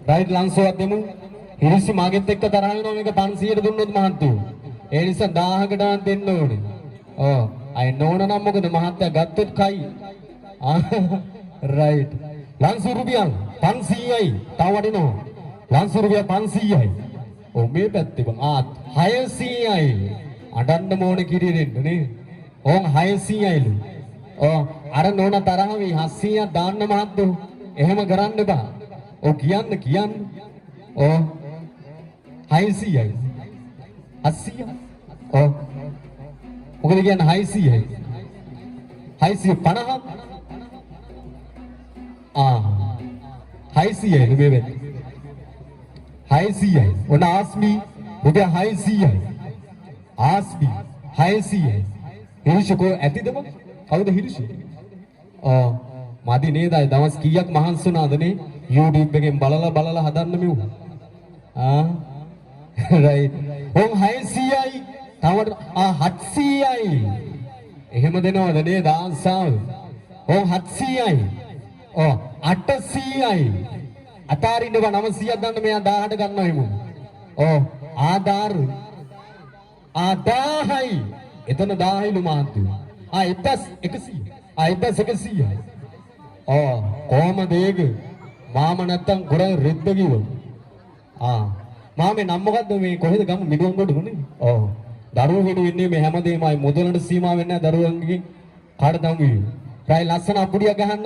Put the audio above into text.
Right ලංසුවක් දෙමු. හිරිසි මාගෙත් එක්ක තරහ වෙනවා මේක 500ට දුන්නොත් මහත්තයෝ. ඒ නිසා 1000කට දෙන්න ඕනේ. ඔව්. අය නෝන නම් මොකද මහත්තයා ගත්තොත් කයි. රයිට්. ලංසු රුපියල් 500යි. තව වටිනවා. ලංසු රුපියල් 500යි. ඔව් මේ පැත්තේ බං. 600යි. අඩන්න මොන කිරියෙන්න නේ. ඕන් 600යිලු. ඔව් අර නෝන තරහ වෙයි 700ක් දාන්න මහත්තයෝ. එහෙම කරන්න එපා. ඔව් කියන්න. ඔව් 600යි. 800. ඔව්. මොකද කියන්නේ 600යි. 650. 600යි නෙමෙයි වෙන්නේ. 600යි. ඔන්න ආස්මි රුපියල් 600යි. ආස්මි 600යි. හිරිෂකෝ ඇතිද බං? කවුද හිරිෂ? මදි නේද? දවස් කීයක් මහන්සි වුණාද නේ? YouTube එකෙන් බලලා හදන්න මෙව්. රයිට්. ඔන් 600යි. තව 700යි. එහෙම දෙනවද නේ දාන්සාව? ඔන් 700යි. 800යි. අතාරින්න බා 900ක් ගන්න මෙයා 1000ට ගන්නවා එමු. ආදාර 1000යි. එතන 1000යිලු මහන්සිය. 1100. 1100යි. කොහමද ඒක? මාම නැත්තම් ගොඩක් රෙද්ද කිව්ව. මාමේ නම මොකද්ද මේ කොහෙද ගම මිදුවන්ගොඩ උනේ? දරුවෝ වෙන වෙන්නේ මේ හැමදේමයි මුදලට සීමා වෙන්නේ නැහැ දරුවන්ගේ කාට දම් වී. ප්‍රයි ලස්සන අපුඩියක් ගහන්න